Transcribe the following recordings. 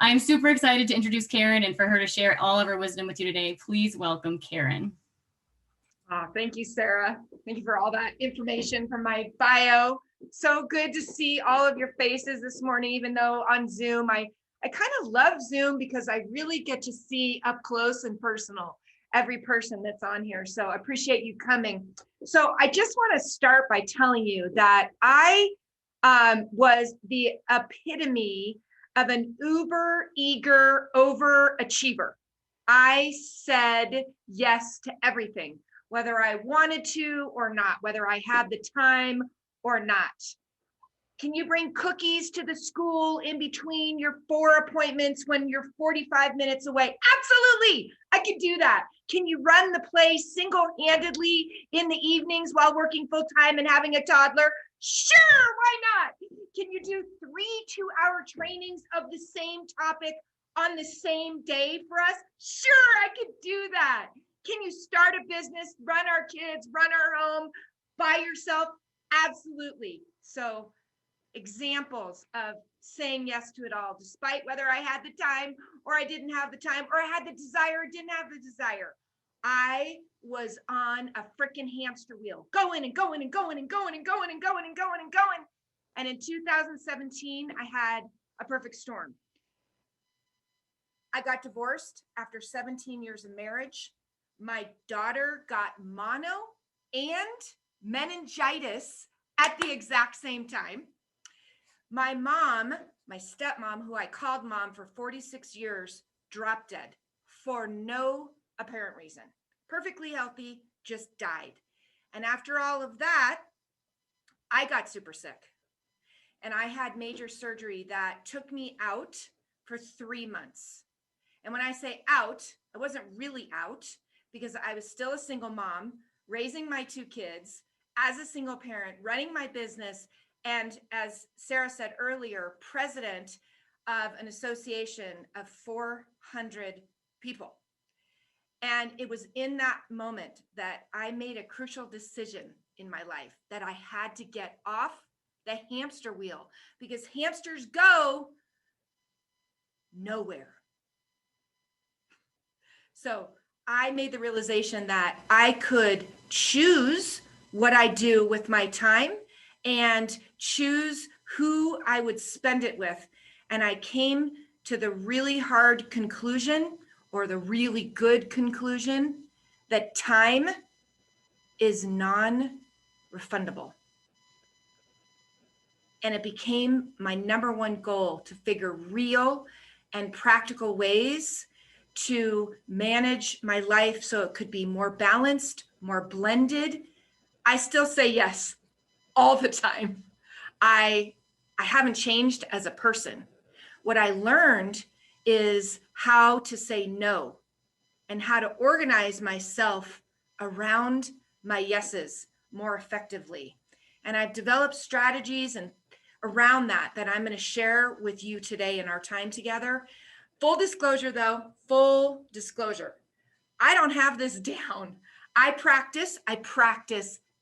I'm super excited to introduce Karyn and for her to share all of her wisdom with you today. Please welcome Karyn. Thank you, Sarah. Thank you for all that information from my bio. So good to see all of your faces this morning, even though on Zoom, I kind of love Zoom because I really get to see up close and personal every person that's on here. So I appreciate you coming. So I just want to start by telling you that I was the epitome of an uber eager overachiever. I said yes to everything, whether I wanted to or not, whether I had the time or not. Can you bring cookies to the school in between your 4 appointments when you're 45 minutes away? Absolutely, I could do that. Can you run the place single-handedly in the evenings while working full-time and having a toddler? Sure, why not? Can you do 3 2-hour trainings of the same topic on the same day for us? Sure, I could do that. Can you start a business, run our kids, run our home by yourself? Absolutely. So examples of saying yes to it all, despite whether I had the time or I didn't have the time, or I had the desire or didn't have the desire. I was on a freaking hamster wheel, going and going and going and going and going and going and going and going. And in 2017, I had a perfect storm. I got divorced after 17 years of marriage. My daughter got mono and meningitis at the exact same time. My mom, my stepmom, who I called mom for 46 years, dropped dead for no apparent reason. Perfectly healthy, just died. And after all of that, I got super sick. And I had major surgery that took me out for 3 months. And when I say out, I wasn't really out because I was still a single mom, raising my 2 kids as a single parent, running my business, and as Sarah said earlier, president of an association of 400 people. And it was in that moment that I made a crucial decision in my life that I had to get off the hamster wheel, because hamsters go nowhere. So I made the realization that I could choose what I do with my time and choose who I would spend it with. And I came to the really hard conclusion, or the really good conclusion, that time is non-refundable. And it became my number one goal to figure real and practical ways to manage my life so it could be more balanced, more blended. I still say yes all the time. I haven't changed as a person. What I learned is how to say no and how to organize myself around my yeses more effectively. And I've developed strategies and around that I'm going to share with you today in our time together. Full disclosure though, full disclosure, I don't have this down. I practice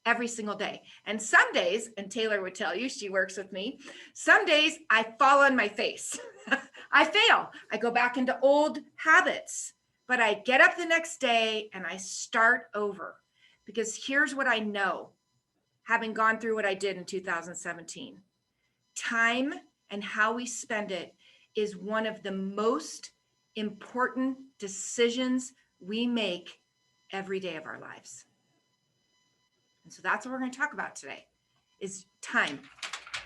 every single day. And some days, and Taylor would tell you, she works with me, some days I fall on my face. I fail. I go back into old habits, but I get up the next day and I start over, because here's what I know, having gone through what I did in 2017. Time and how we spend it is one of the most important decisions we make every day of our lives. And so that's what we're going to talk about today, is time.